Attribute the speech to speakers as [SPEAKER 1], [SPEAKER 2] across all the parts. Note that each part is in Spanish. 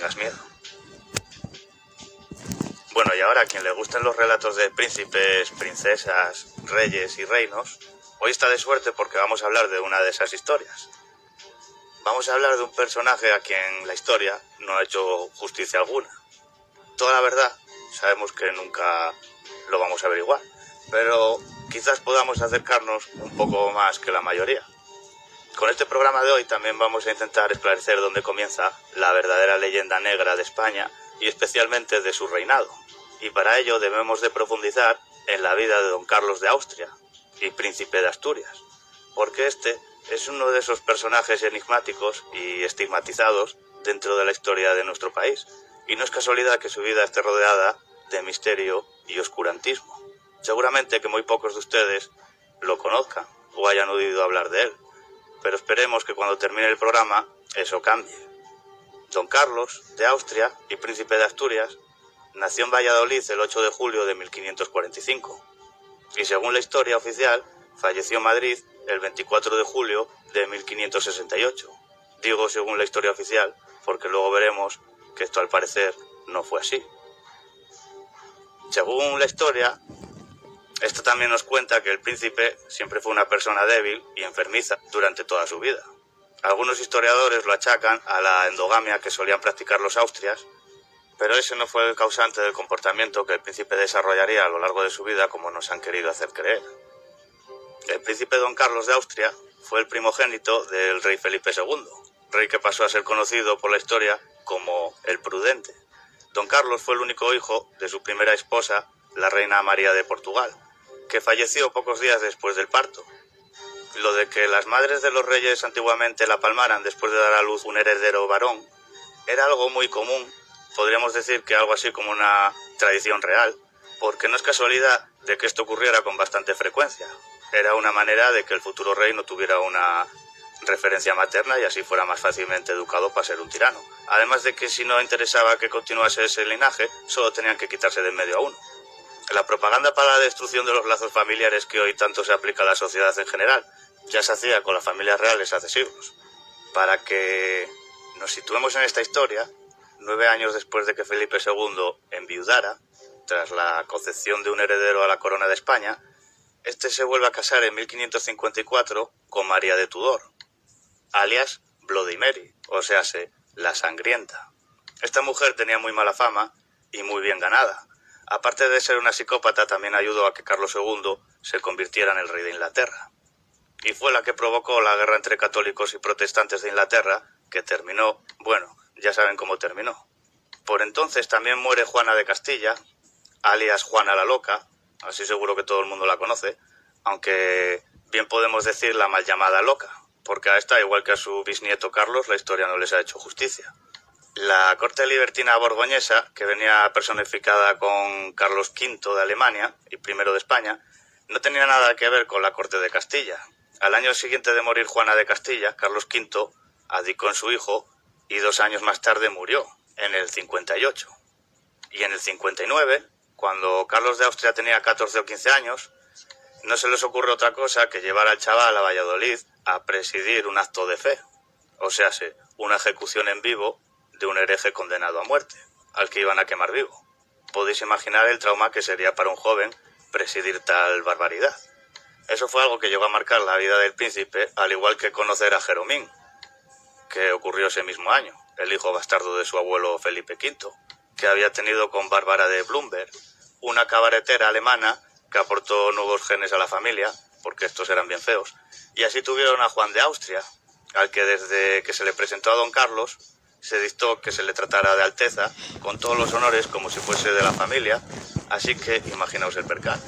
[SPEAKER 1] tengas miedo. Bueno, y ahora a quien le gusten los relatos de príncipes, princesas, reyes y reinos, hoy está de suerte porque vamos a hablar de una de esas historias. Vamos a hablar de un personaje a quien la historia no ha hecho justicia alguna. Toda la verdad sabemos que nunca lo vamos a averiguar, pero quizás podamos acercarnos un poco más que la mayoría. Con este programa de hoy también vamos a intentar esclarecer dónde comienza la verdadera leyenda negra de España y especialmente de su reinado. Y para ello debemos de profundizar en la vida de don Carlos de Austria y príncipe de Asturias, porque este es uno de esos personajes enigmáticos y estigmatizados dentro de la historia de nuestro país, y no es casualidad que su vida esté rodeada de misterio y oscurantismo. Seguramente que muy pocos de ustedes lo conozcan o hayan oído hablar de él, pero esperemos que cuando termine el programa eso cambie. Don Carlos de Austria y príncipe de Asturias nació en Valladolid el 8 de julio de 1545 y según la historia oficial falleció en Madrid el 24 de julio de 1568. Digo según la historia oficial porque luego veremos que esto al parecer no fue así. Según la historia, esto también nos cuenta que el príncipe siempre fue una persona débil y enfermiza durante toda su vida. Algunos historiadores lo achacan a la endogamia que solían practicar los austrias, pero ese no fue el causante del comportamiento que el príncipe desarrollaría a lo largo de su vida como nos han querido hacer creer. El príncipe don Carlos de Austria fue el primogénito del rey Felipe II, rey que pasó a ser conocido por la historia como el Prudente. Don Carlos fue el único hijo de su primera esposa, la reina María de Portugal, que falleció pocos días después del parto. Lo de que las madres de los reyes antiguamente la palmaran después de dar a luz un heredero varón era algo muy común, podríamos decir que algo así como una tradición real, porque no es casualidad de que esto ocurriera con bastante frecuencia. Era una manera de que el futuro rey no tuviera una referencia materna y así fuera más fácilmente educado para ser un tirano. Además de que si no interesaba que continuase ese linaje, solo tenían que quitarse de en medio a uno. La propaganda para la destrucción de los lazos familiares que hoy tanto se aplica a la sociedad en general ya se hacía con las familias reales hace siglos. Para que nos situemos en esta historia, 9 años después de que Felipe II enviudara, tras la concepción de un heredero a la corona de España, este se vuelve a casar en 1554 con María de Tudor, alias Bloody Mary, o sea, la sangrienta. Esta mujer tenía muy mala fama y muy bien ganada. Aparte de ser una psicópata, también ayudó a que Carlos II se convirtiera en el rey de Inglaterra. Y fue la que provocó la guerra entre católicos y protestantes de Inglaterra, que terminó, bueno, ya saben cómo terminó. Por entonces también muere Juana de Castilla, alias Juana la Loca, así seguro que todo el mundo la conoce, aunque bien podemos decir la mal llamada Loca, porque a esta, igual que a su bisnieto Carlos, la historia no les ha hecho justicia. La corte libertina borgoñesa, que venía personificada con Carlos V de Alemania y I de España, no tenía nada que ver con la corte de Castilla. Al año siguiente de morir Juana de Castilla, Carlos V abdicó en su hijo y 2 años más tarde murió, en el 58. Y en el 59, cuando Carlos de Austria tenía 14 o 15 años, no se les ocurre otra cosa que llevar al chaval a Valladolid a presidir un acto de fe, o sea, una ejecución en vivo de un hereje condenado a muerte, al que iban a quemar vivo. Podéis imaginar el trauma que sería para un joven presidir tal barbaridad. Eso fue algo que llegó a marcar la vida del príncipe, al igual que conocer a Jeromín, que ocurrió ese mismo año, el hijo bastardo de su abuelo Felipe V, que había tenido con Bárbara de Blumberg, una cabaretera alemana que aportó nuevos genes a la familia, porque estos eran bien feos, y así tuvieron a Juan de Austria, al que desde que se le presentó a don Carlos, se dictó que se le tratara de alteza, con todos los honores como si fuese de la familia, así que imaginaos el percal.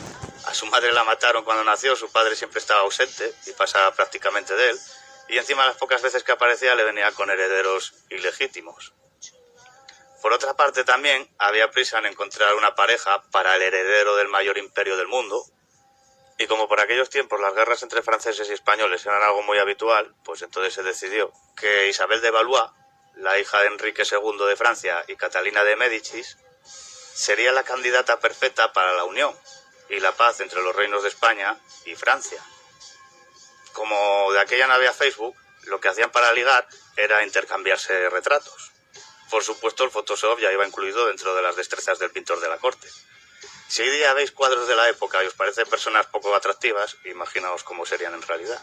[SPEAKER 1] A su madre la mataron cuando nació, su padre siempre estaba ausente y pasaba prácticamente de él, y encima las pocas veces que aparecía le venía con herederos ilegítimos. Por otra parte también había prisa en encontrar una pareja para el heredero del mayor imperio del mundo, y como por aquellos tiempos las guerras entre franceses y españoles eran algo muy habitual, pues entonces se decidió que Isabel de Valois, la hija de Enrique II de Francia y Catalina de Médicis, sería la candidata perfecta para la unión y la paz entre los reinos de España y Francia. Como de aquella no había Facebook, lo que hacían para ligar era intercambiarse retratos. Por supuesto, el Photoshop ya iba incluido dentro de las destrezas del pintor de la corte. Si hoy día veis cuadros de la época y os parecen personas poco atractivas, imaginaos cómo serían en realidad.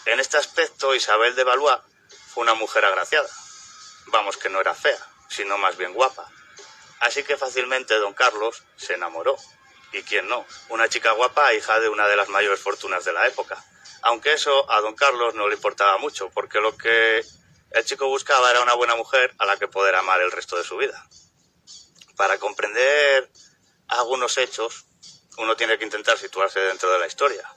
[SPEAKER 1] En este aspecto, Isabel de Valois fue una mujer agraciada. Vamos, que no era fea, sino más bien guapa. Así que fácilmente don Carlos se enamoró. ¿Y quién no? Una chica guapa, hija de una de las mayores fortunas de la época. Aunque eso a don Carlos no le importaba mucho, porque lo que el chico buscaba era una buena mujer a la que poder amar el resto de su vida. Para comprender algunos hechos, uno tiene que intentar situarse dentro de la historia.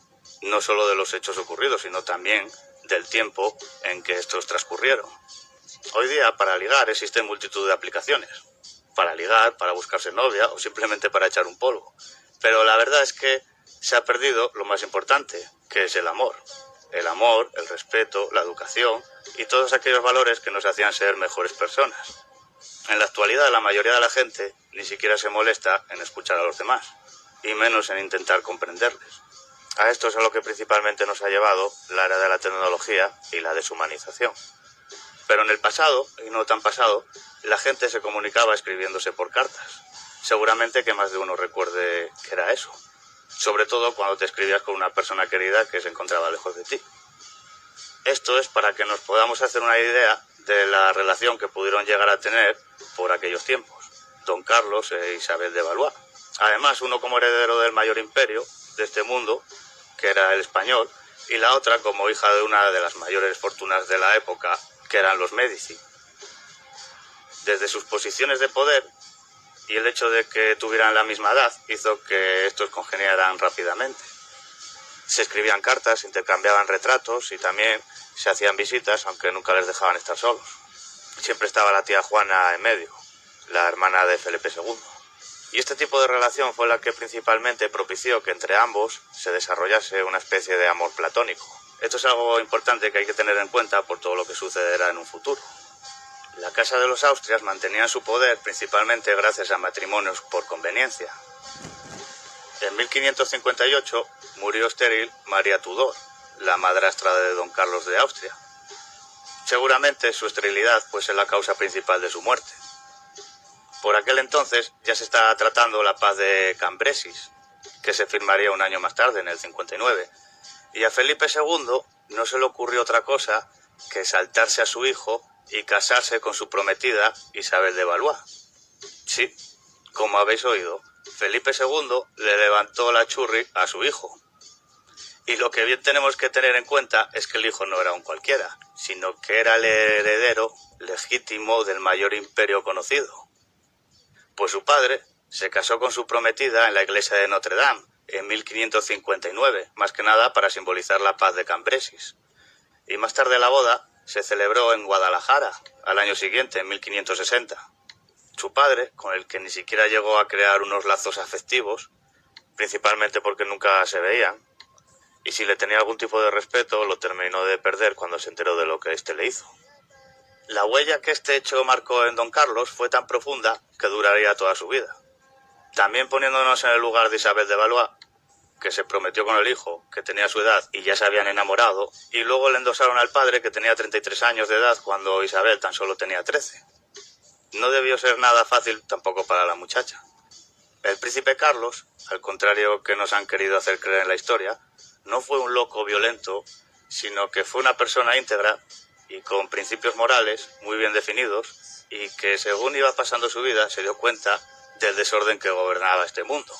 [SPEAKER 1] No solo de los hechos ocurridos, sino también del tiempo en que estos transcurrieron. Hoy día, para ligar, existen multitud de aplicaciones. Para ligar, para buscarse novia o simplemente para echar un polvo. Pero la verdad es que se ha perdido lo más importante, que es el amor. El amor, el respeto, la educación y todos aquellos valores que nos hacían ser mejores personas. En la actualidad, la mayoría de la gente ni siquiera se molesta en escuchar a los demás, y menos en intentar comprenderles. A esto es a lo que principalmente nos ha llevado la era de la tecnología y la deshumanización. Pero en el pasado, y no tan pasado, la gente se comunicaba escribiéndose por cartas. Seguramente que más de uno recuerde que era eso. Sobre todo cuando te escribías con una persona querida que se encontraba lejos de ti. Esto es para que nos podamos hacer una idea de la relación que pudieron llegar a tener por aquellos tiempos, don Carlos e Isabel de Valois. Además, uno como heredero del mayor imperio de este mundo, que era el español, y la otra como hija de una de las mayores fortunas de la época, que eran los Médici. Desde sus posiciones de poder y el hecho de que tuvieran la misma edad hizo que estos congeniaran rápidamente. Se escribían cartas, intercambiaban retratos y también se hacían visitas, aunque nunca les dejaban estar solos. Siempre estaba la tía Juana en medio, la hermana de Felipe II. Y este tipo de relación fue la que principalmente propició que entre ambos se desarrollase una especie de amor platónico. Esto es algo importante que hay que tener en cuenta por todo lo que sucederá en un futuro. La Casa de los Austrias mantenía su poder principalmente gracias a matrimonios por conveniencia. En 1558 murió estéril María Tudor, la madrastra de don Carlos de Austria. Seguramente su esterilidad fuese la causa principal de su muerte. Por aquel entonces ya se estaba tratando la paz de Cambresis, que se firmaría un año más tarde, en el 59, y a Felipe II no se le ocurrió otra cosa que saltarse a su hijo y casarse con su prometida Isabel de Valois. Sí, como habéis oído, Felipe II le levantó la churri a su hijo. Y lo que bien tenemos que tener en cuenta es que el hijo no era un cualquiera, sino que era el heredero legítimo del mayor imperio conocido. Pues su padre se casó con su prometida en la iglesia de Notre Dame en 1559, más que nada para simbolizar la paz de Cambresis. Y más tarde la boda se celebró en Guadalajara, al año siguiente, en 1560. Su padre, con el que ni siquiera llegó a crear unos lazos afectivos, principalmente porque nunca se veían, y si le tenía algún tipo de respeto, lo terminó de perder cuando se enteró de lo que éste le hizo. La huella que este hecho marcó en don Carlos fue tan profunda que duraría toda su vida. También poniéndonos en el lugar de Isabel de Valois, que se prometió con el hijo, que tenía su edad y ya se habían enamorado, y luego le endosaron al padre, que tenía 33 años de edad cuando Isabel tan solo tenía 13. No debió ser nada fácil tampoco para la muchacha. El príncipe Carlos, al contrario que nos han querido hacer creer en la historia, no fue un loco violento, sino que fue una persona íntegra y con principios morales muy bien definidos, y que según iba pasando su vida se dio cuenta del desorden que gobernaba este mundo,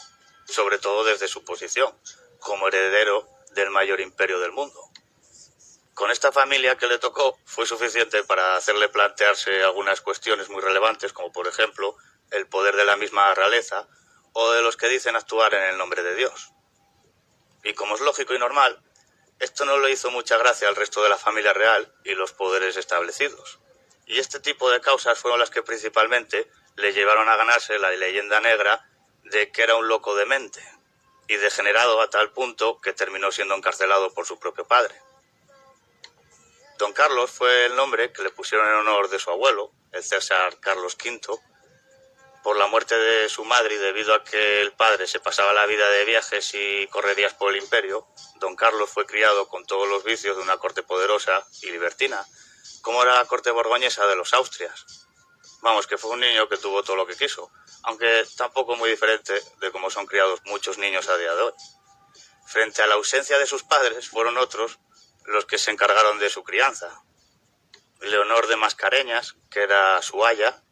[SPEAKER 1] sobre todo desde su posición como heredero del mayor imperio del mundo. Con esta familia que le tocó fue suficiente para hacerle plantearse algunas cuestiones muy relevantes, como por ejemplo el poder de la misma realeza o de los que dicen actuar en el nombre de Dios. Y como es lógico y normal, esto no le hizo mucha gracia al resto de la familia real y los poderes establecidos. Y este tipo de causas fueron las que principalmente le llevaron a ganarse la leyenda negra de que era un loco demente y degenerado a tal punto que terminó siendo encarcelado por su propio padre. Don Carlos fue el nombre que le pusieron en honor de su abuelo, el César Carlos V, por la muerte de su madre, y debido a que el padre se pasaba la vida de viajes y correrías por el imperio, don Carlos fue criado con todos los vicios de una corte poderosa y libertina, como era la corte borgoñesa de los Austrias. Vamos, que fue un niño que tuvo todo lo que quiso, aunque tampoco muy diferente de cómo son criados muchos niños a día de hoy. Frente a la ausencia de sus padres, fueron otros los que se encargaron de su crianza. Leonor de Mascareñas, que era su aya,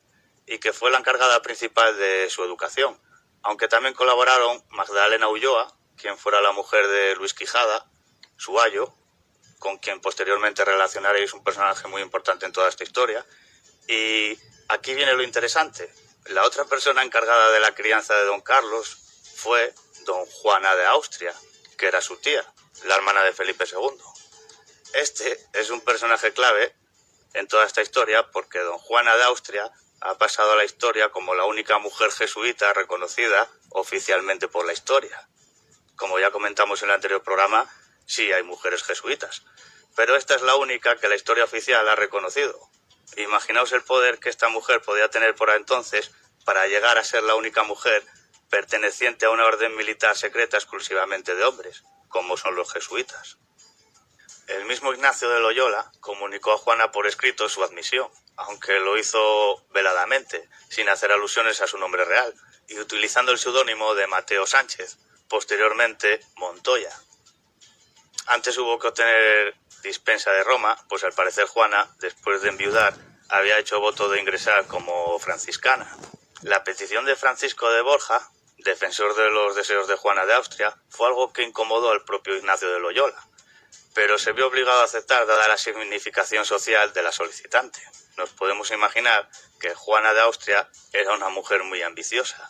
[SPEAKER 1] y que fue la encargada principal de su educación, aunque también colaboraron Magdalena Ulloa, quien fuera la mujer de Luis Quijada, su ayo, con quien posteriormente relacionaréis un personaje muy importante en toda esta historia. Y aquí viene lo interesante. La otra persona encargada de la crianza de don Carlos fue don Juana de Austria, que era su tía, la hermana de Felipe II. Este es un personaje clave en toda esta historia porque don Juana de Austria ha pasado a la historia como la única mujer jesuita reconocida oficialmente por la historia. Como ya comentamos en el anterior programa, sí hay mujeres jesuitas, pero esta es la única que la historia oficial ha reconocido. Imaginaos el poder que esta mujer podía tener por entonces para llegar a ser la única mujer perteneciente a una orden militar secreta exclusivamente de hombres, como son los jesuitas. El mismo Ignacio de Loyola comunicó a Juana por escrito su admisión, aunque lo hizo veladamente, sin hacer alusiones a su nombre real, y utilizando el seudónimo de Mateo Sánchez, posteriormente Montoya. Antes hubo que obtener dispensa de Roma, pues al parecer Juana, después de enviudar, había hecho voto de ingresar como franciscana. La petición de Francisco de Borja, defensor de los deseos de Juana de Austria, fue algo que incomodó al propio Ignacio de Loyola, pero se vio obligado a aceptar dada la significación social de la solicitante. Nos podemos imaginar que Juana de Austria era una mujer muy ambiciosa,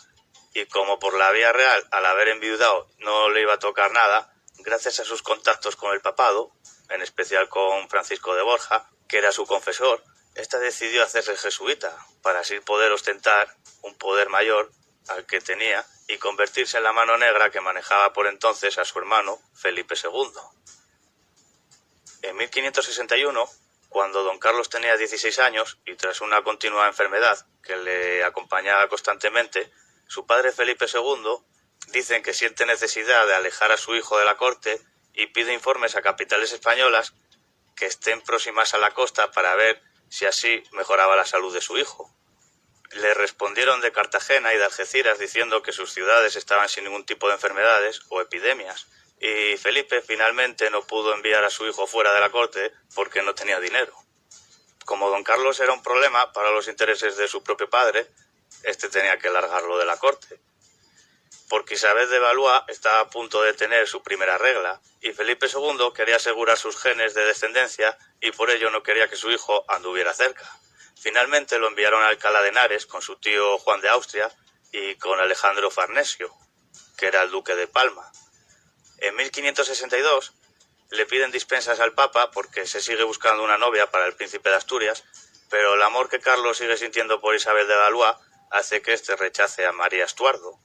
[SPEAKER 1] y como por la vía real, al haber enviudado, no le iba a tocar nada, gracias a sus contactos con el papado, en especial con Francisco de Borja, que era su confesor, esta decidió hacerse jesuita, para así poder ostentar un poder mayor al que tenía y convertirse en la mano negra que manejaba por entonces a su hermano Felipe II. En 1561, cuando don Carlos tenía 16 años y tras una continua enfermedad que le acompañaba constantemente, su padre Felipe II dicen que siente necesidad de alejar a su hijo de la corte y pide informes a capitales españolas que estén próximas a la costa para ver si así mejoraba la salud de su hijo. Le respondieron de Cartagena y de Algeciras diciendo que sus ciudades estaban sin ningún tipo de enfermedades o epidemias, y Felipe finalmente no pudo enviar a su hijo fuera de la corte porque no tenía dinero. Como don Carlos era un problema para los intereses de su propio padre, este tenía que largarlo de la corte. Porque Isabel de Valois estaba a punto de tener su primera regla, y Felipe II quería asegurar sus genes de descendencia y por ello no quería que su hijo anduviera cerca. Finalmente lo enviaron a Alcalá de Henares con su tío Juan de Austria y con Alejandro Farnesio, que era el duque de Palma. En 1562 le piden dispensas al Papa porque se sigue buscando una novia para el príncipe de Asturias, pero el amor que Carlos sigue sintiendo por Isabel de Valois hace que éste rechace a María Estuardo,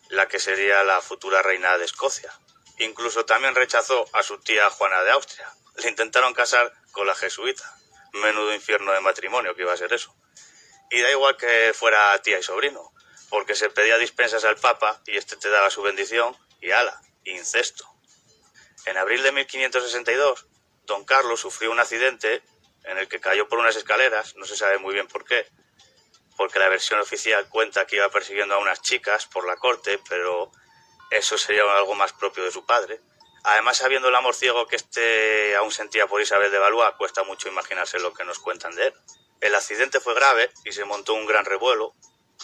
[SPEAKER 1] la que sería la futura reina de Escocia. Incluso también rechazó a su tía Juana de Austria. Le intentaron casar con la jesuita. Menudo infierno de matrimonio que iba a ser eso. Y da igual que fuera tía y sobrino, porque se pedía dispensas al Papa y este te daba su bendición y ¡hala! Incesto. En abril de 1562, don Carlos sufrió un accidente en el que cayó por unas escaleras, no se sabe muy bien por qué, porque la versión oficial cuenta que iba persiguiendo a unas chicas por la corte, pero eso sería algo más propio de su padre. Además, sabiendo el amor ciego que este aún sentía por Isabel de Valois, cuesta mucho imaginarse lo que nos cuentan de él. El accidente fue grave y se montó un gran revuelo.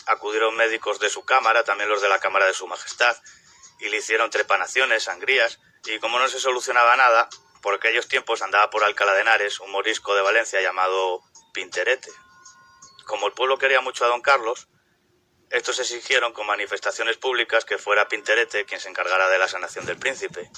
[SPEAKER 1] Acudieron médicos de su cámara, también los de la cámara de su majestad, y le hicieron trepanaciones, sangrías, y como no se solucionaba nada, por aquellos tiempos andaba por Alcalá de Henares un morisco de Valencia llamado Pinterete. Como el pueblo quería mucho a don Carlos, estos exigieron con manifestaciones públicas que fuera Pinterete quien se encargara de la sanación del príncipe.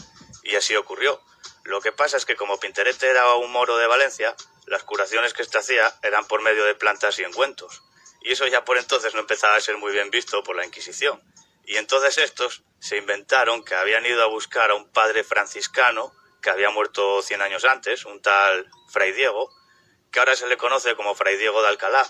[SPEAKER 1] Y así ocurrió. Lo que pasa es que como Pinterete era un moro de Valencia, las curaciones que éste hacía eran por medio de plantas y ungüentos. Y eso ya por entonces no empezaba a ser muy bien visto por la Inquisición. Y entonces estos se inventaron que habían ido a buscar a un padre franciscano que había muerto 100 años antes, un tal Fray Diego, que ahora se le conoce como Fray Diego de Alcalá.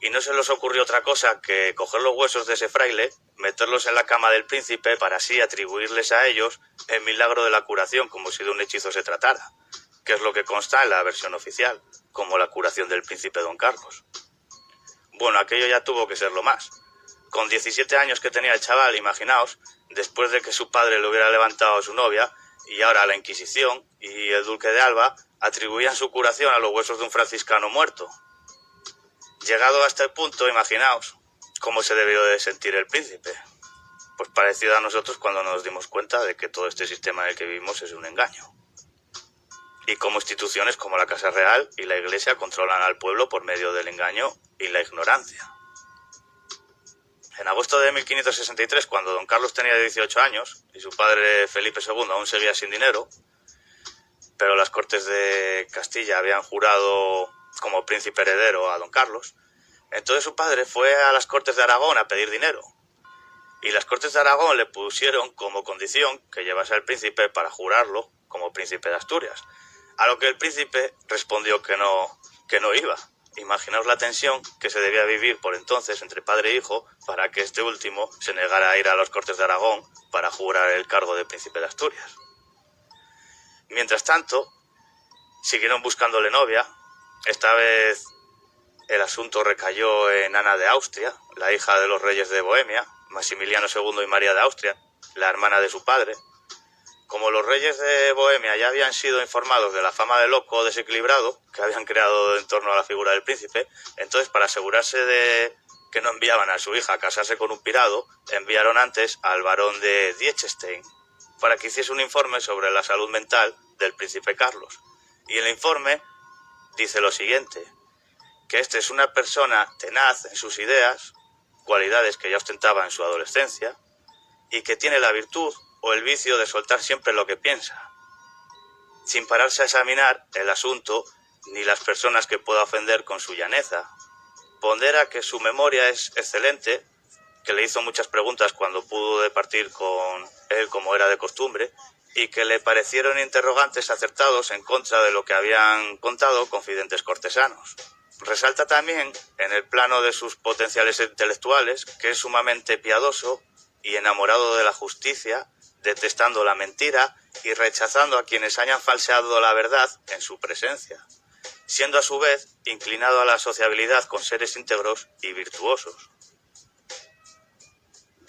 [SPEAKER 1] Y no se les ocurrió otra cosa que coger los huesos de ese fraile, meterlos en la cama del príncipe para así atribuirles a ellos el milagro de la curación, como si de un hechizo se tratara, que es lo que consta en la versión oficial. como la curación del príncipe don Carlos. Bueno, aquello ya tuvo que ser lo más. Con 17 años que tenía el chaval, imaginaos, después de que su padre le hubiera levantado a su novia, y ahora la Inquisición y el Duque de Alba atribuían su curación a los huesos de un franciscano muerto. Llegado a este punto, imaginaos cómo se debió de sentir el príncipe. Pues parecido a nosotros cuando nos dimos cuenta de que todo este sistema en el que vivimos es un engaño. Y cómo instituciones como la Casa Real y la Iglesia controlan al pueblo por medio del engaño y la ignorancia. En agosto de 1563, cuando don Carlos tenía 18 años y su padre Felipe II aún seguía sin dinero, pero las Cortes de Castilla habían jurado como príncipe heredero a don Carlos, entonces su padre fue a las Cortes de Aragón a pedir dinero. Y las Cortes de Aragón le pusieron como condición que llevase al príncipe para jurarlo como príncipe de Asturias, a lo que el príncipe respondió que no iba. Imaginaos la tensión que se debía vivir por entonces entre padre e hijo para que este último se negara a ir a las Cortes de Aragón para jurar el cargo de príncipe de Asturias. Mientras tanto, siguieron buscándole novia. Esta vez el asunto recayó en Ana de Austria, la hija de los reyes de Bohemia, Maximiliano II y María de Austria, la hermana de su padre. Como los reyes de Bohemia ya habían sido informados de la fama de loco desequilibrado que habían creado en torno a la figura del príncipe, entonces para asegurarse de que no enviaban a su hija a casarse con un pirado, enviaron antes al barón de Diechstein para que hiciese un informe sobre la salud mental del príncipe Carlos. Y el informe dice lo siguiente, que este es una persona tenaz en sus ideas, cualidades que ya ostentaba en su adolescencia, y que tiene la virtud o el vicio de soltar siempre lo que piensa, sin pararse a examinar el asunto ni las personas que pueda ofender con su llaneza. Pondera que su memoria es excelente, que le hizo muchas preguntas cuando pudo departir con él como era de costumbre, y que le parecieron interrogantes acertados en contra de lo que habían contado confidentes cortesanos. Resalta también, en el plano de sus potenciales intelectuales, que es sumamente piadoso y enamorado de la justicia, detestando la mentira y rechazando a quienes hayan falseado la verdad en su presencia, siendo a su vez inclinado a la sociabilidad con seres íntegros y virtuosos.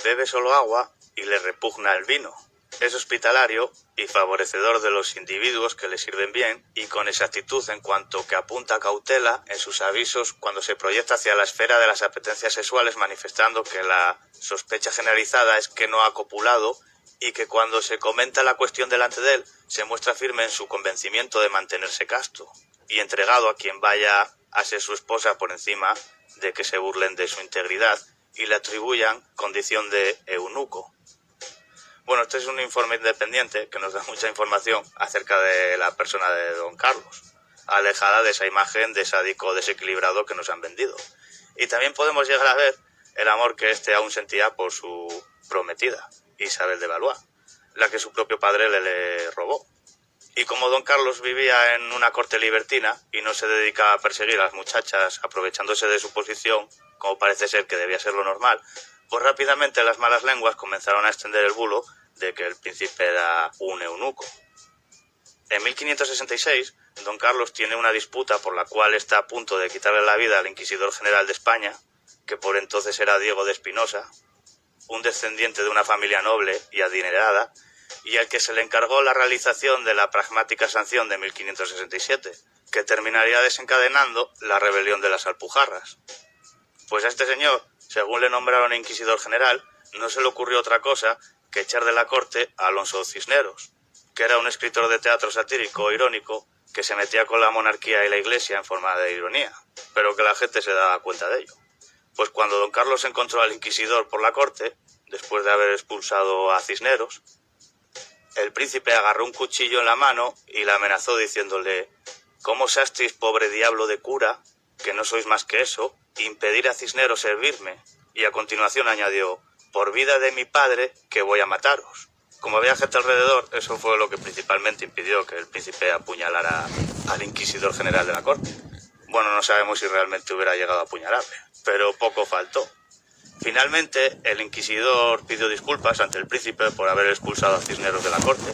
[SPEAKER 1] Bebe solo agua y le repugna el vino. Es hospitalario y favorecedor de los individuos que le sirven bien y con exactitud en cuanto que apunta cautela en sus avisos cuando se proyecta hacia la esfera de las apetencias sexuales, manifestando que la sospecha generalizada es que no ha copulado y que cuando se comenta la cuestión delante de él se muestra firme en su convencimiento de mantenerse casto y entregado a quien vaya a ser su esposa por encima de que se burlen de su integridad y le atribuyan condición de eunuco. Bueno, este es un informe independiente que nos da mucha información acerca de la persona de don Carlos, alejada de esa imagen de sádico desequilibrado que nos han vendido. Y también podemos llegar a ver el amor que éste aún sentía por su prometida, Isabel de Valois, la que su propio padre le robó. Y como don Carlos vivía en una corte libertina y no se dedicaba a perseguir a las muchachas aprovechándose de su posición, como parece ser que debía ser lo normal, pues rápidamente las malas lenguas comenzaron a extender el bulo de que el príncipe era un eunuco. En 1566, don Carlos tiene una disputa por la cual está a punto de quitarle la vida al inquisidor general de España, que por entonces era Diego de Espinosa, un descendiente de una familia noble y adinerada, y al que se le encargó la realización de la pragmática sanción de 1567, que terminaría desencadenando la rebelión de las Alpujarras. Pues a este señor, según le nombraron inquisidor general, no se le ocurrió otra cosa que echar de la corte a Alonso Cisneros, que era un escritor de teatro satírico irónico que se metía con la monarquía y la iglesia en forma de ironía, pero que la gente se daba cuenta de ello. Pues cuando don Carlos encontró al inquisidor por la corte, después de haber expulsado a Cisneros, el príncipe agarró un cuchillo en la mano y le amenazó diciéndole: «¿Cómo osasteis, pobre diablo de cura, que no sois más que eso, impedir a Cisneros servirme?» Y a continuación añadió: «Por vida de mi padre, que voy a mataros». Como había gente alrededor, eso fue lo que principalmente impidió que el príncipe apuñalara al inquisidor general de la corte. Bueno, no sabemos si realmente hubiera llegado a apuñalarle, pero poco faltó. Finalmente, el inquisidor pidió disculpas ante el príncipe por haber expulsado a Cisneros de la corte,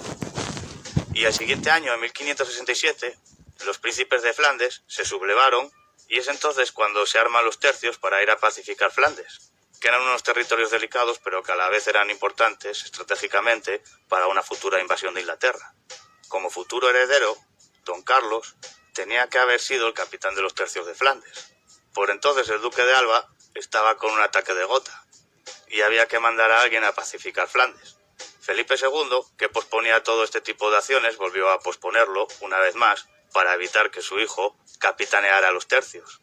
[SPEAKER 1] y al siguiente año, en 1567, los príncipes de Flandes se sublevaron y es entonces cuando se arman los tercios para ir a pacificar Flandes, que eran unos territorios delicados pero que a la vez eran importantes estratégicamente para una futura invasión de Inglaterra. Como futuro heredero, don Carlos tenía que haber sido el capitán de los tercios de Flandes. Por entonces el duque de Alba estaba con un ataque de gota y había que mandar a alguien a pacificar Flandes. Felipe II, que posponía todo este tipo de acciones, volvió a posponerlo una vez más para evitar que su hijo capitaneara los tercios.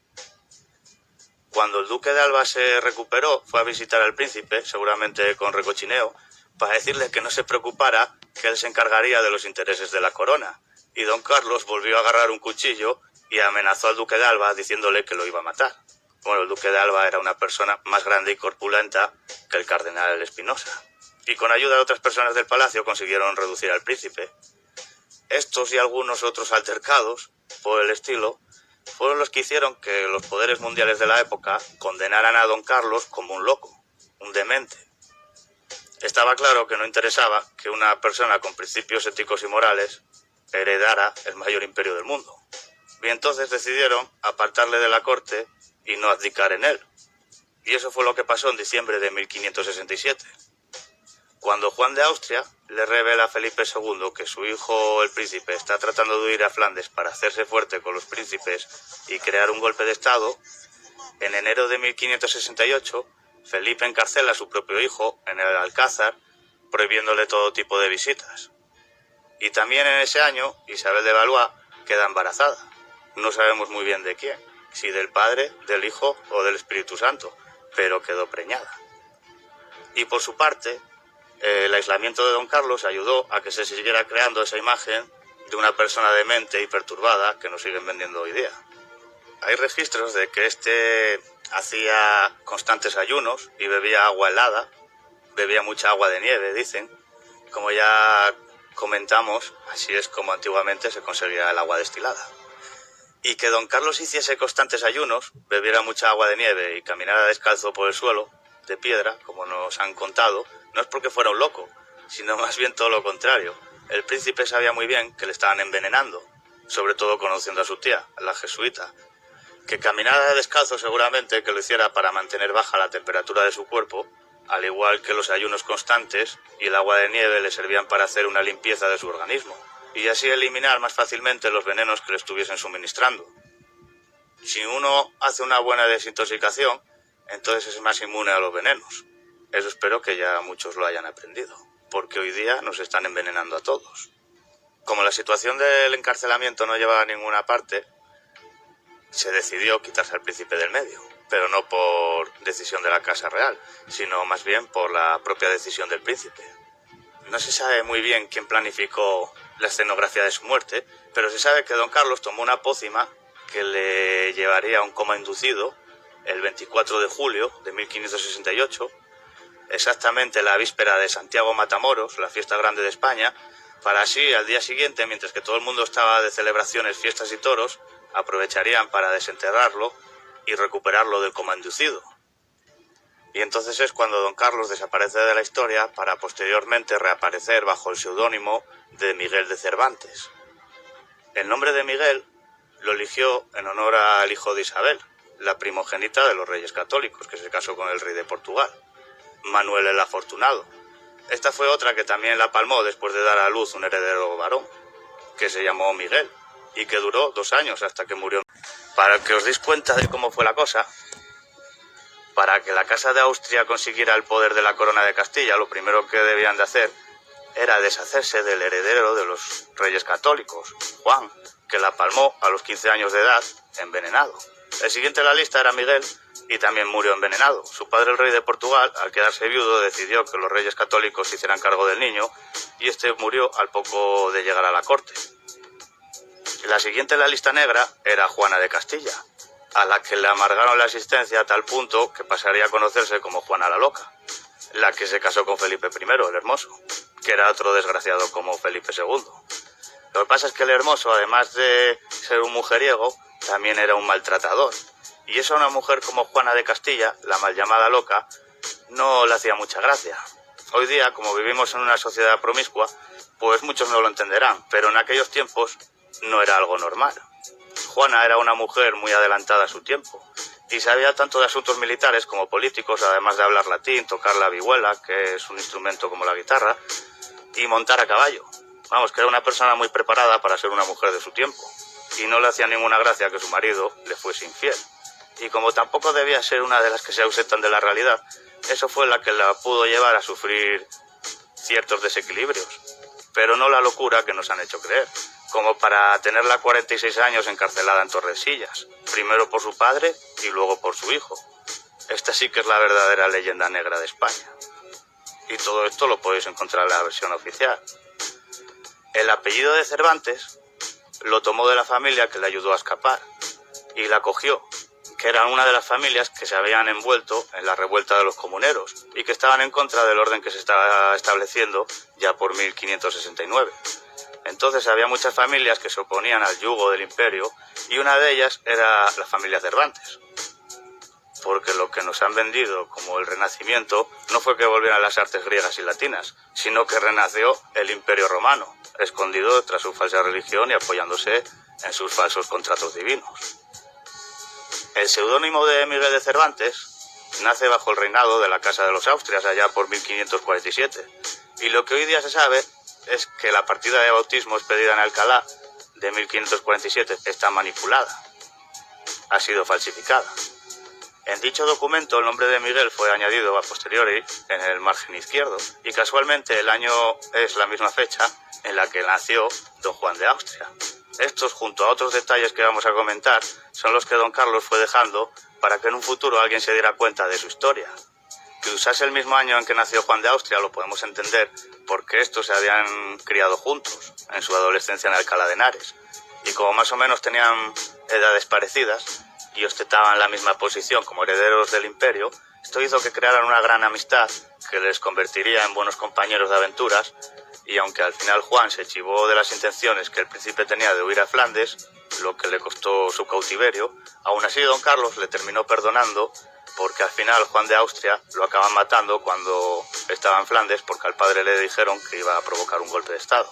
[SPEAKER 1] Cuando el duque de Alba se recuperó, fue a visitar al príncipe, seguramente con recochineo, para decirle que no se preocupara, que él se encargaría de los intereses de la corona. Y don Carlos volvió a agarrar un cuchillo y amenazó al duque de Alba diciéndole que lo iba a matar. Bueno, el duque de Alba era una persona más grande y corpulenta que el cardenal Espinosa. Y con ayuda de otras personas del palacio consiguieron reducir al príncipe. Estos y algunos otros altercados, por el estilo, fueron los que hicieron que los poderes mundiales de la época condenaran a don Carlos como un loco, un demente. Estaba claro que no interesaba que una persona con principios éticos y morales heredara el mayor imperio del mundo. Y entonces decidieron apartarle de la corte y no abdicar en él. Y eso fue lo que pasó en diciembre de 1567. Cuando Juan de Austria le revela a Felipe II que su hijo, el príncipe, está tratando de huir a Flandes para hacerse fuerte con los príncipes y crear un golpe de estado, en enero de 1568, Felipe encarcela a su propio hijo en el Alcázar, prohibiéndole todo tipo de visitas. Y también en ese año, Isabel de Valois queda embarazada. No sabemos muy bien de quién, si del Padre, del Hijo o del Espíritu Santo, pero quedó preñada. Y por su parte, el aislamiento de don Carlos ayudó a que se siguiera creando esa imagen de una persona demente y perturbada que nos siguen vendiendo hoy día. Hay registros de que este hacía constantes ayunos y bebía agua helada, bebía mucha agua de nieve, dicen. Como ya comentamos, así es como antiguamente se conseguía el agua destilada. Y que don Carlos hiciese constantes ayunos, bebiera mucha agua de nieve y caminara descalzo por el suelo, de piedra, como nos han contado, no es porque fuera un loco, sino más bien todo lo contrario. El príncipe sabía muy bien que le estaban envenenando, sobre todo conociendo a su tía, la jesuita, que caminara descalzo seguramente que lo hiciera para mantener baja la temperatura de su cuerpo, al igual que los ayunos constantes y el agua de nieve le servían para hacer una limpieza de su organismo, y así eliminar más fácilmente los venenos que le estuviesen suministrando. Si uno hace una buena desintoxicación, entonces es más inmune a los venenos. Eso espero que ya muchos lo hayan aprendido, porque hoy día nos están envenenando a todos. Como la situación del encarcelamiento no llevaba a ninguna parte, se decidió quitarse al príncipe del medio, pero no por decisión de la Casa Real, sino más bien por la propia decisión del príncipe. No se sabe muy bien quién planificó la escenografía de su muerte, pero se sabe que don Carlos tomó una pócima que le llevaría a un coma inducido el 24 de julio de 1568, exactamente la víspera de Santiago Matamoros, la fiesta grande de España, para así al día siguiente, mientras que todo el mundo estaba de celebraciones, fiestas y toros, aprovecharían para desenterrarlo y recuperarlo del coma inducido. Y entonces es cuando don Carlos desaparece de la historia para posteriormente reaparecer bajo el seudónimo de Miguel de Cervantes. El nombre de Miguel lo eligió en honor al hijo de Isabel, la primogénita de los reyes católicos, que se casó con el rey de Portugal, Manuel el Afortunado. Esta fue otra que también la palmó después de dar a luz un heredero varón, que se llamó Miguel, y que duró 2 años hasta que murió. Para que os deis cuenta de cómo fue la cosa, para que la Casa de Austria consiguiera el poder de la corona de Castilla, lo primero que debían de hacer era deshacerse del heredero de los reyes católicos, Juan, que la palmó a los 15 años de edad, envenenado. El siguiente en la lista era Miguel, y también murió envenenado. Su padre, el rey de Portugal, al quedarse viudo, decidió que los reyes católicos se hicieran cargo del niño, y este murió al poco de llegar a la corte. La siguiente en la lista negra era Juana de Castilla, a la que le amargaron la existencia a tal punto que pasaría a conocerse como Juana la Loca, la que se casó con Felipe I, el Hermoso, que era otro desgraciado como Felipe II. Lo que pasa es que el Hermoso, además de ser un mujeriego, también era un maltratador, y eso a una mujer como Juana de Castilla, la mal llamada Loca, no le hacía mucha gracia. Hoy día, como vivimos en una sociedad promiscua, pues muchos no lo entenderán, pero en aquellos tiempos no era algo normal. Juana era una mujer muy adelantada a su tiempo y sabía tanto de asuntos militares como políticos, además de hablar latín, tocar la vihuela, que es un instrumento como la guitarra, y montar a caballo. Vamos, que era una persona muy preparada para ser una mujer de su tiempo, y no le hacía ninguna gracia que su marido le fuese infiel. Y como tampoco debía ser una de las que se ausentan de la realidad, eso fue la que la pudo llevar a sufrir ciertos desequilibrios, pero no la locura que nos han hecho creer, como para tenerla 46 años encarcelada en Tordesillas, primero por su padre y luego por su hijo. Esta sí que es la verdadera leyenda negra de España. Y todo esto lo podéis encontrar en la versión oficial. El apellido de Cervantes lo tomó de la familia que le ayudó a escapar y la cogió, que eran una de las familias que se habían envuelto en la revuelta de los comuneros y que estaban en contra del orden que se estaba estableciendo ya por 1569. Entonces había muchas familias que se oponían al yugo del imperio y una de ellas era la familia Cervantes. Porque lo que nos han vendido como el Renacimiento no fue que volvieran las artes griegas y latinas, sino que renació el Imperio Romano, escondido tras su falsa religión y apoyándose en sus falsos contratos divinos. El seudónimo de Miguel de Cervantes nace bajo el reinado de la Casa de los Austrias allá por 1547, y lo que hoy día se sabe es que la partida de bautismo expedida en Alcalá de 1547 está manipulada, ha sido falsificada. En dicho documento el nombre de Miguel fue añadido a posteriori en el margen izquierdo y casualmente el año es la misma fecha en la que nació don Juan de Austria. Estos, junto a otros detalles que vamos a comentar, son los que don Carlos fue dejando para que en un futuro alguien se diera cuenta de su historia. Que usase el mismo año en que nació Juan de Austria lo podemos entender porque estos se habían criado juntos en su adolescencia en Alcalá de Henares y como más o menos tenían edades parecidas y ostentaban la misma posición como herederos del imperio, esto hizo que crearan una gran amistad que les convertiría en buenos compañeros de aventuras, y aunque al final Juan se chivó de las intenciones que el príncipe tenía de huir a Flandes, lo que le costó su cautiverio, aún así don Carlos le terminó perdonando porque al final Juan de Austria lo acaban matando cuando estaba en Flandes porque al padre le dijeron que iba a provocar un golpe de estado.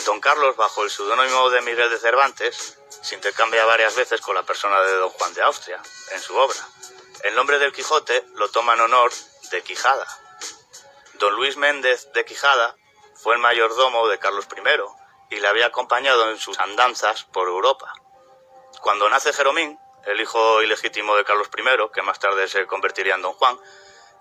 [SPEAKER 1] Don Carlos, bajo el seudónimo de Miguel de Cervantes, se intercambia varias veces con la persona de don Juan de Austria en su obra. El nombre del Quijote lo toma en honor de Quijada. Don Luis Méndez de Quijada fue el mayordomo de Carlos I y le había acompañado en sus andanzas por Europa. Cuando nace Jeromín, el hijo ilegítimo de Carlos I, que más tarde se convertiría en don Juan,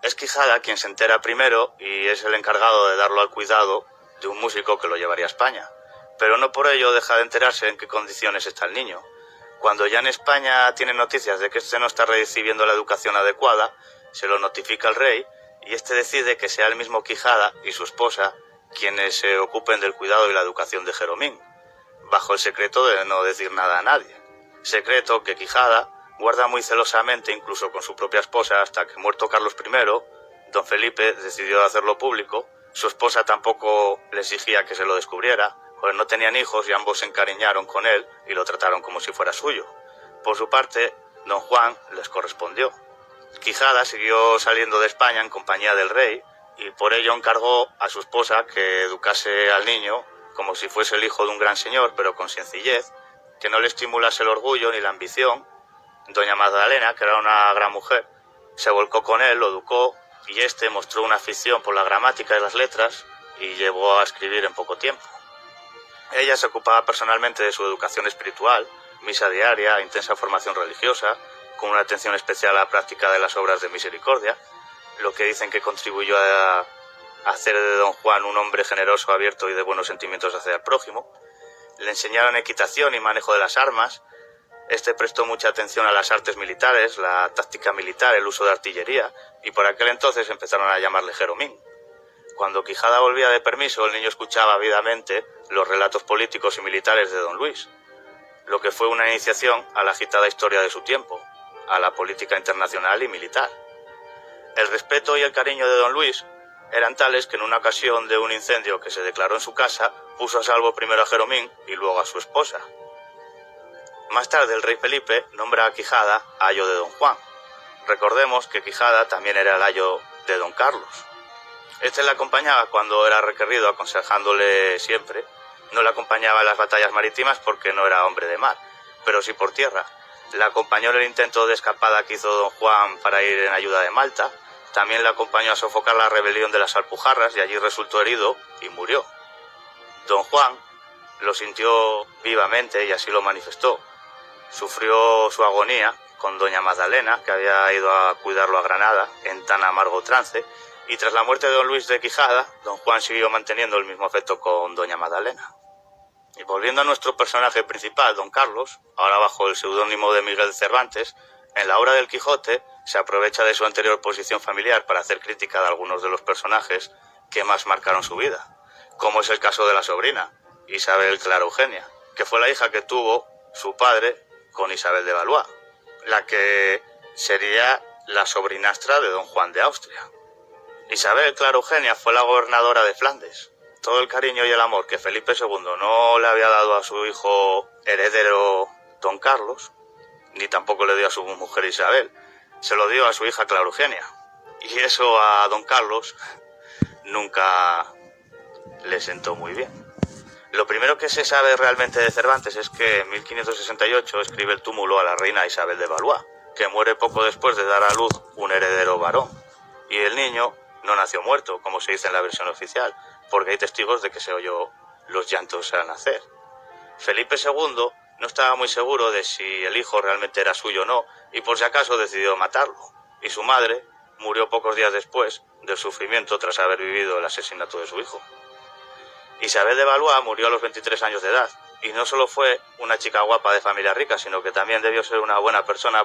[SPEAKER 1] es Quijada quien se entera primero y es el encargado de darlo al cuidado de un músico que lo llevaría a España. Pero no por ello deja de enterarse en qué condiciones está el niño. Cuando ya en España tiene noticias de que este no está recibiendo la educación adecuada, se lo notifica al rey y este decide que sea el mismo Quijada y su esposa quienes se ocupen del cuidado y la educación de Jeromín, bajo el secreto de no decir nada a nadie. Secreto que Quijada guarda muy celosamente incluso con su propia esposa hasta que, muerto Carlos I, don Felipe decidió hacerlo público. Su esposa tampoco le exigía que se lo descubriera, pues no tenían hijos y ambos se encariñaron con él y lo trataron como si fuera suyo. Por su parte, don Juan les correspondió. Quijada siguió saliendo de España en compañía del rey y por ello encargó a su esposa que educase al niño como si fuese el hijo de un gran señor, pero con sencillez, que no le estimulase el orgullo ni la ambición. Doña Magdalena, que era una gran mujer, se volcó con él, lo educó y este mostró una afición por la gramática y las letras y llevó a escribir en poco tiempo. Ella se ocupaba personalmente de su educación espiritual, misa diaria, intensa formación religiosa, con una atención especial a la práctica de las obras de misericordia, lo que dicen que contribuyó a hacer de don Juan un hombre generoso, abierto y de buenos sentimientos hacia el prójimo. Le enseñaron equitación y manejo de las armas. Este prestó mucha atención a las artes militares, la táctica militar, el uso de artillería, y por aquel entonces empezaron a llamarle Jeromín. Cuando Quijada volvía de permiso, el niño escuchaba ávidamente los relatos políticos y militares de don Luis, lo que fue una iniciación a la agitada historia de su tiempo, a la política internacional y militar. El respeto y el cariño de don Luis eran tales que en una ocasión de un incendio que se declaró en su casa, puso a salvo primero a Jeromín y luego a su esposa. Más tarde el rey Felipe nombra a Quijada ayo de don Juan. Recordemos que Quijada también era el ayo de don Carlos. Este le acompañaba cuando era requerido, aconsejándole siempre, No le acompañaba en las batallas marítimas porque no era hombre de mar, pero sí por tierra. Le acompañó en el intento de escapada que hizo don Juan para ir en ayuda de Malta. También le acompañó a sofocar la rebelión de las Alpujarras y allí resultó herido y murió. Don Juan lo sintió vivamente y así lo manifestó. Sufrió su agonía con doña Magdalena, que había ido a cuidarlo a Granada en tan amargo trance, y tras la muerte de don Luis de Quijada, don Juan siguió manteniendo el mismo afecto con doña Magdalena. Y volviendo a nuestro personaje principal, don Carlos, ahora bajo el seudónimo de Miguel de Cervantes, en la obra del Quijote se aprovecha de su anterior posición familiar para hacer crítica de algunos de los personajes que más marcaron su vida, como es el caso de la sobrina, Isabel Clara Eugenia, que fue la hija que tuvo su padre con Isabel de Valois, la que sería la sobrinastra de don Juan de Austria. Isabel Clara Eugenia fue la gobernadora de Flandes. Todo el cariño y el amor que Felipe II no le había dado a su hijo heredero don Carlos, ni tampoco le dio a su mujer Isabel, se lo dio a su hija Clara Eugenia. Y eso a don Carlos nunca le sentó muy bien. Lo primero que se sabe realmente de Cervantes es que en 1568 escribe el túmulo a la reina Isabel de Valois, que muere poco después de dar a luz un heredero varón. Y el niño no nació muerto, como se dice en la versión oficial, porque hay testigos de que se oyó los llantos al nacer. Felipe II no estaba muy seguro de si el hijo realmente era suyo o no, y por si acaso decidió matarlo. Y su madre murió pocos días después del sufrimiento tras haber vivido el asesinato de su hijo. Isabel de Valois murió a los 23 años de edad, y no solo fue una chica guapa de familia rica, sino que también debió ser una buena persona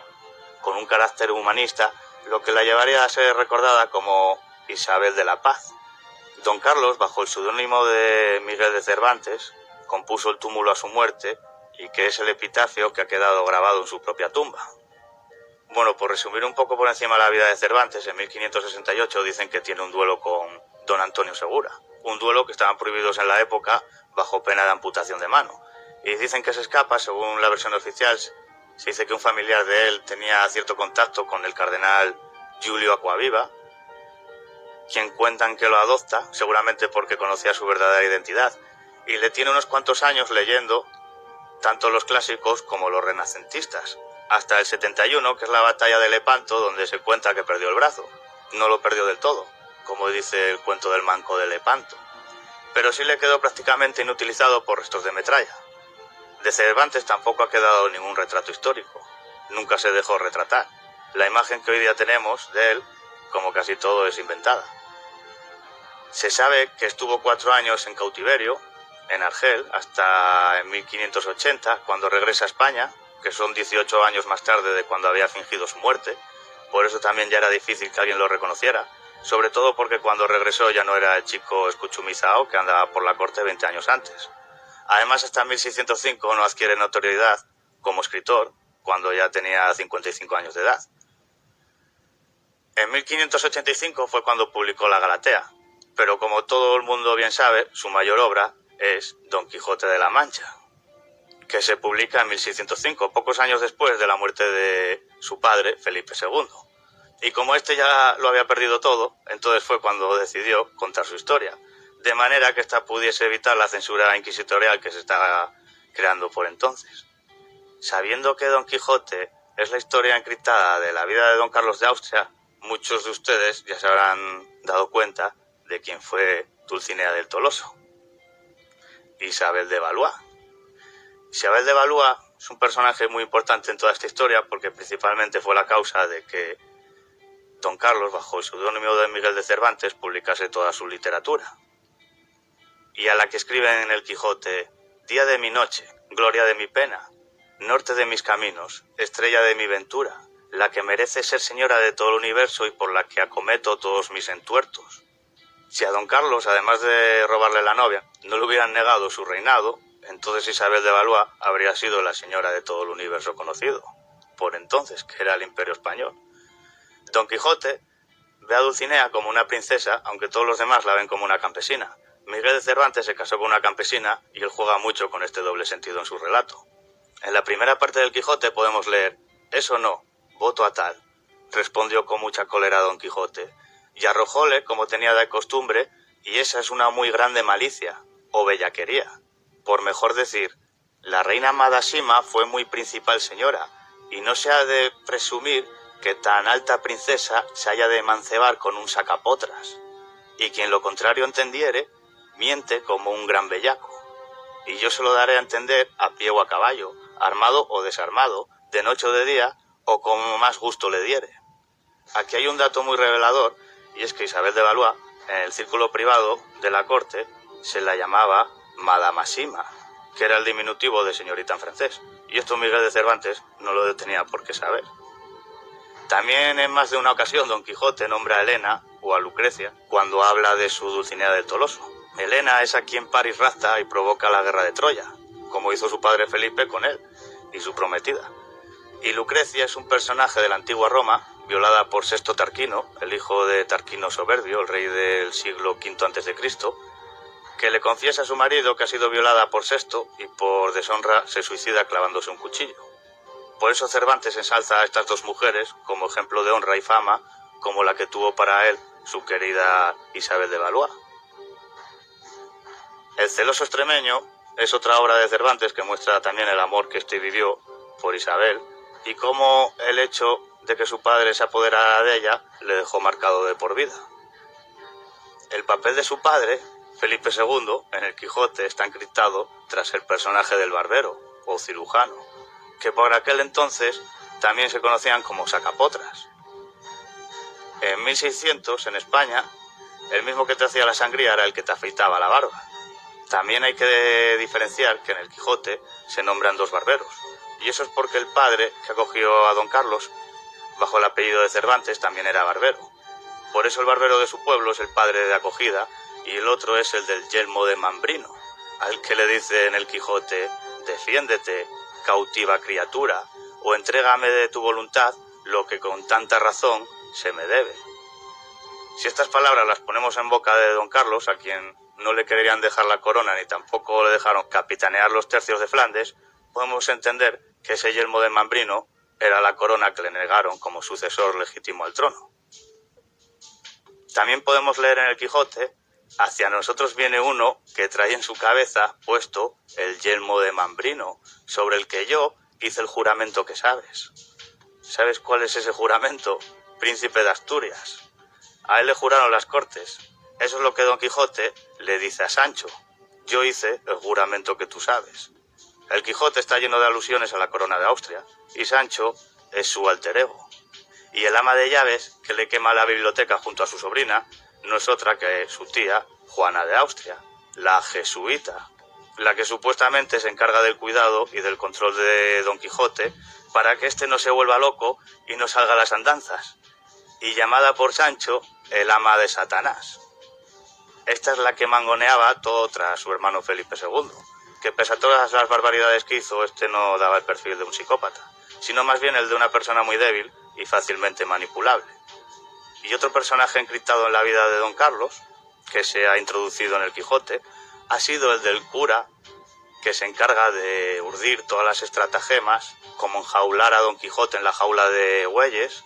[SPEAKER 1] con un carácter humanista, lo que la llevaría a ser recordada como Isabel de la Paz. Don Carlos, bajo el seudónimo de Miguel de Cervantes, compuso el túmulo a su muerte, y que es el epitafio que ha quedado grabado en su propia tumba. Bueno, por resumir un poco por encima la vida de Cervantes, en 1568 dicen que tiene un duelo con don Antonio Segura, un duelo que estaban prohibidos en la época bajo pena de amputación de mano. Y dicen que se escapa, según la versión oficial, se dice que un familiar de él tenía cierto contacto con el cardenal Giulio Acquaviva, quien cuentan que lo adopta, seguramente porque conocía su verdadera identidad, y le tiene unos cuantos años leyendo tanto los clásicos como los renacentistas, hasta el 71, que es la batalla de Lepanto, donde se cuenta que perdió el brazo. No lo perdió del todo, como dice el cuento del manco de Lepanto, pero sí le quedó prácticamente inutilizado por restos de metralla. De Cervantes tampoco ha quedado ningún retrato histórico, nunca se dejó retratar. La imagen que hoy día tenemos de él, como casi todo, es inventada. Se sabe que estuvo 4 años en cautiverio, en Argel, hasta en 1580, cuando regresa a España, que son 18 años más tarde de cuando había fingido su muerte. Por eso también ya era difícil que alguien lo reconociera, sobre todo porque cuando regresó ya no era el chico escuchumizao que andaba por la corte 20 años antes. Además, hasta 1605 no adquiere notoriedad como escritor, cuando ya tenía 55 años de edad. En 1585 fue cuando publicó La Galatea, pero como todo el mundo bien sabe, su mayor obra es Don Quijote de la Mancha, que se publica en 1605, pocos años después de la muerte de su padre, Felipe II. Y como este ya lo había perdido todo, entonces fue cuando decidió contar su historia, de manera que ésta pudiese evitar la censura inquisitorial que se estaba creando por entonces. Sabiendo que Don Quijote es la historia encriptada de la vida de Don Carlos de Austria, muchos de ustedes ya se habrán dado cuenta de quién fue Dulcinea del Toloso. Isabel de Valois. Isabel de Valois es un personaje muy importante en toda esta historia porque principalmente fue la causa de que Don Carlos, bajo el seudónimo de Miguel de Cervantes, publicase toda su literatura. Y a la que escriben en el Quijote: día de mi noche, gloria de mi pena, norte de mis caminos, estrella de mi ventura, la que merece ser señora de todo el universo y por la que acometo todos mis entuertos. Si a Don Carlos, además de robarle la novia, no le hubieran negado su reinado, entonces Isabel de Valois habría sido la señora de todo el universo conocido, por entonces, que era el Imperio Español. Don Quijote ve a Dulcinea como una princesa, aunque todos los demás la ven como una campesina. Miguel de Cervantes se casó con una campesina y él juega mucho con este doble sentido en su relato. En la primera parte del Quijote podemos leer: «Eso no, voto a tal», respondió con mucha cólera Don Quijote, y arrojóle como tenía de costumbre, «y esa es una muy grande malicia, o bellaquería». Por mejor decir, la reina Madasima fue muy principal señora, y no se ha de presumir que tan alta princesa se haya de mancebar con un sacapotras, y quien lo contrario entendiere, miente como un gran bellaco. Y yo se lo daré a entender a pie o a caballo, armado o desarmado, de noche o de día, o como más gusto le diere. Aquí hay un dato muy revelador, y es que Isabel de Valois, en el círculo privado de la corte, se la llamaba Madamasima, que era el diminutivo de señorita en francés, y esto Miguel de Cervantes no lo tenía por qué saber. También en más de una ocasión Don Quijote nombra a Helena o a Lucrecia cuando habla de su Dulcinea del Toloso. Helena es a quien París rapta y provoca la guerra de Troya, como hizo su padre Felipe con él y su prometida. Y Lucrecia es un personaje de la antigua Roma, violada por Sexto Tarquino, el hijo de Tarquino Soberbio, el rey del siglo V a.C., que le confiesa a su marido que ha sido violada por Sexto y por deshonra se suicida clavándose un cuchillo. Por eso Cervantes ensalza a estas dos mujeres como ejemplo de honra y fama, como la que tuvo para él su querida Isabel de Valois. El celoso extremeño es otra obra de Cervantes que muestra también el amor que éste vivió por Isabel y cómo el hecho de que su padre se apoderara de ella le dejó marcado de por vida. El papel de su padre, Felipe II, en el Quijote está encriptado tras el personaje del barbero o cirujano, que por aquel entonces también se conocían como sacapotras. En 1600, en España, el mismo que te hacía la sangría era el que te afeitaba la barba. También hay que diferenciar que en el Quijote se nombran dos barberos, y eso es porque el padre que acogió a don Carlos, bajo el apellido de Cervantes, también era barbero. Por eso el barbero de su pueblo es el padre de acogida, y el otro es el del yelmo de Mambrino, al que le dice en el Quijote: defiéndete, cautiva criatura, o entrégame de tu voluntad lo que con tanta razón se me debe. Si estas palabras las ponemos en boca de don Carlos, a quien no le querían dejar la corona ni tampoco le dejaron capitanear los tercios de Flandes, podemos entender que ese yelmo de Mambrino era la corona que le negaron como sucesor legítimo al trono. También podemos leer en el Quijote: hacia nosotros viene uno que trae en su cabeza puesto el yelmo de Mambrino, sobre el que yo hice el juramento que sabes. ¿Sabes cuál es ese juramento? Príncipe de Asturias. A él le juraron las cortes. Eso es lo que Don Quijote le dice a Sancho: yo hice el juramento que tú sabes. El Quijote está lleno de alusiones a la corona de Austria, y Sancho es su alter ego. Y el ama de llaves, que le quema la biblioteca junto a su sobrina, no es otra que su tía, Juana de Austria, la jesuita, la que supuestamente se encarga del cuidado y del control de Don Quijote para que éste no se vuelva loco y no salga a las andanzas, y llamada por Sancho el ama de Satanás. Esta es la que mangoneaba todo tras su hermano Felipe II, que pese a todas las barbaridades que hizo, este no daba el perfil de un psicópata, sino más bien el de una persona muy débil y fácilmente manipulable. Y otro personaje encriptado en la vida de don Carlos, que se ha introducido en el Quijote, ha sido el del cura, que se encarga de urdir todas las estratagemas, como enjaular a don Quijote en la jaula de bueyes,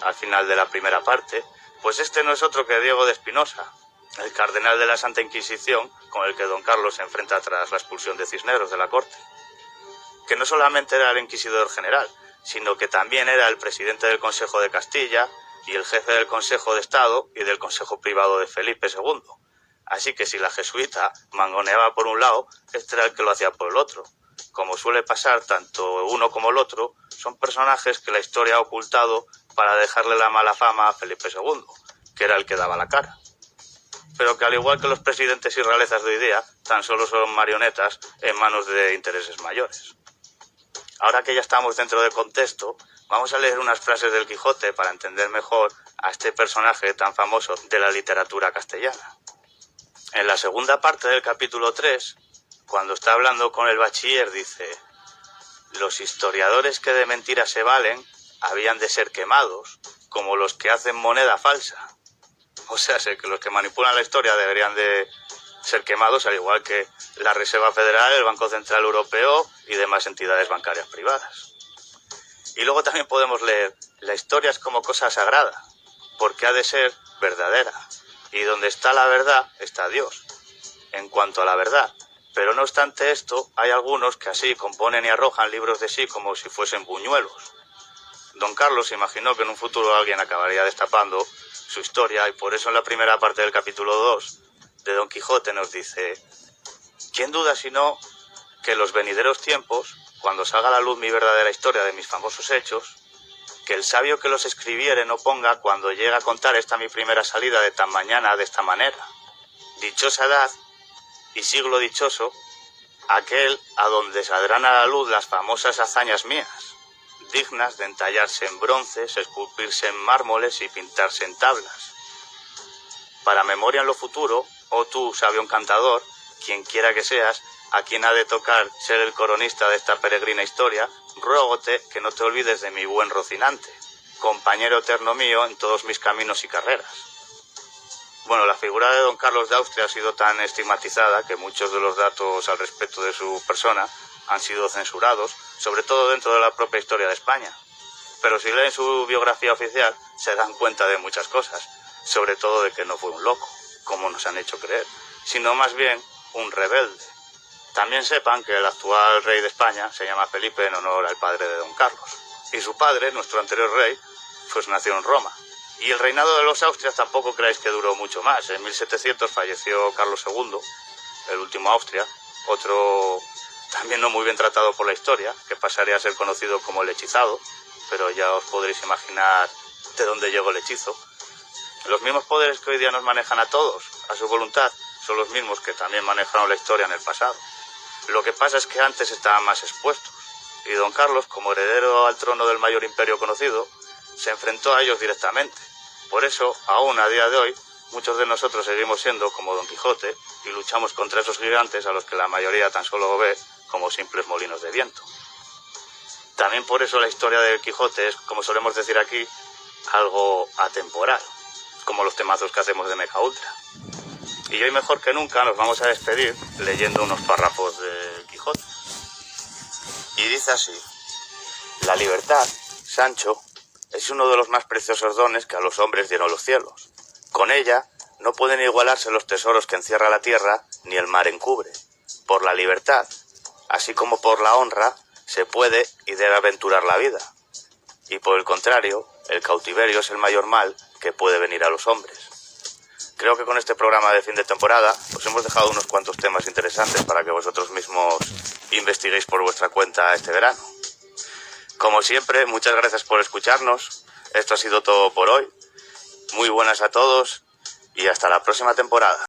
[SPEAKER 1] al final de la primera parte. Pues este no es otro que Diego de Espinosa, el cardenal de la Santa Inquisición, con el que don Carlos se enfrenta tras la expulsión de Cisneros de la corte, que no solamente era el inquisidor general, sino que también era el presidente del Consejo de Castilla y el jefe del Consejo de Estado y del Consejo Privado de Felipe II. Así que si la jesuita mangoneaba por un lado, este era el que lo hacía por el otro. Como suele pasar, tanto uno como el otro son personajes que la historia ha ocultado para dejarle la mala fama a Felipe II, que era el que daba la cara. Pero que al igual que los presidentes y realezas de hoy día, tan solo son marionetas en manos de intereses mayores. Ahora que ya estamos dentro del contexto, vamos a leer unas frases del Quijote para entender mejor a este personaje tan famoso de la literatura castellana. En la segunda parte del capítulo 3, cuando está hablando con el bachiller, dice: los historiadores que de mentiras se valen habían de ser quemados, como los que hacen moneda falsa. O sea, sé que los que manipulan la historia deberían de ser quemados, al igual que la Reserva Federal, el Banco Central Europeo y demás entidades bancarias privadas. Y luego también podemos leer: la historia es como cosa sagrada, porque ha de ser verdadera, y donde está la verdad está Dios. En cuanto a la verdad, Pero no obstante esto, hay algunos que así componen y arrojan libros de sí como si fuesen buñuelos. Don Carlos imaginó que en un futuro alguien acabaría destapando su historia y por eso en la primera parte del capítulo 2 de Don Quijote nos dice: ¿quién duda sino que en los venideros tiempos, cuando salga a la luz mi verdadera historia de mis famosos hechos, que el sabio que los escribiere no ponga cuando llegue a contar esta mi primera salida de tan mañana de esta manera? Dichosa edad y siglo dichoso, aquel a donde saldrán a la luz las famosas hazañas mías, dignas de entallarse en bronces, esculpirse en mármoles y pintarse en tablas. Para memoria en lo futuro, oh tú, sabio encantador, quien quiera que seas, a quien ha de tocar ser el coronista de esta peregrina historia, ruégote que no te olvides de mi buen Rocinante, compañero eterno mío en todos mis caminos y carreras. Bueno, la figura de don Carlos de Austria ha sido tan estigmatizada que muchos de los datos al respecto de su persona han sido censurados, sobre todo dentro de la propia historia de España. Pero si leen su biografía oficial, se dan cuenta de muchas cosas, sobre todo de que no fue un loco, como nos han hecho creer, sino más bien un rebelde. También sepan que el actual rey de España se llama Felipe en honor al padre de don Carlos, y su padre, nuestro anterior rey, pues nació en Roma. Y el reinado de los Austrias tampoco creáis que duró mucho más. En 1700 falleció Carlos II, el último Austria, otro también no muy bien tratado por la historia, que pasaría a ser conocido como el hechizado, pero ya os podréis imaginar de dónde llegó el hechizo. Los mismos poderes que hoy día nos manejan a todos, a su voluntad, son los mismos que también manejaron la historia en el pasado. Lo que pasa es que antes estaban más expuestos, y don Carlos, como heredero al trono del mayor imperio conocido, se enfrentó a ellos directamente. Por eso, aún a día de hoy, muchos de nosotros seguimos siendo como Don Quijote y luchamos contra esos gigantes a los que la mayoría tan solo ve como simples molinos de viento. También por eso la historia del Quijote es, como solemos decir aquí, algo atemporal, como los temazos que hacemos de Mecha Ultra. Y hoy mejor que nunca nos vamos a despedir leyendo unos párrafos del Quijote. Y dice así: la libertad, Sancho, es uno de los más preciosos dones que a los hombres dieron los cielos. Con ella no pueden igualarse los tesoros que encierra la tierra ni el mar encubre. Por la libertad, así como por la honra, se puede y debe aventurar la vida. Y por el contrario, el cautiverio es el mayor mal que puede venir a los hombres. Creo que con este programa de fin de temporada os hemos dejado unos cuantos temas interesantes para que vosotros mismos investiguéis por vuestra cuenta este verano. Como siempre, muchas gracias por escucharnos. Esto ha sido todo por hoy. Muy buenas a todos y hasta la próxima temporada.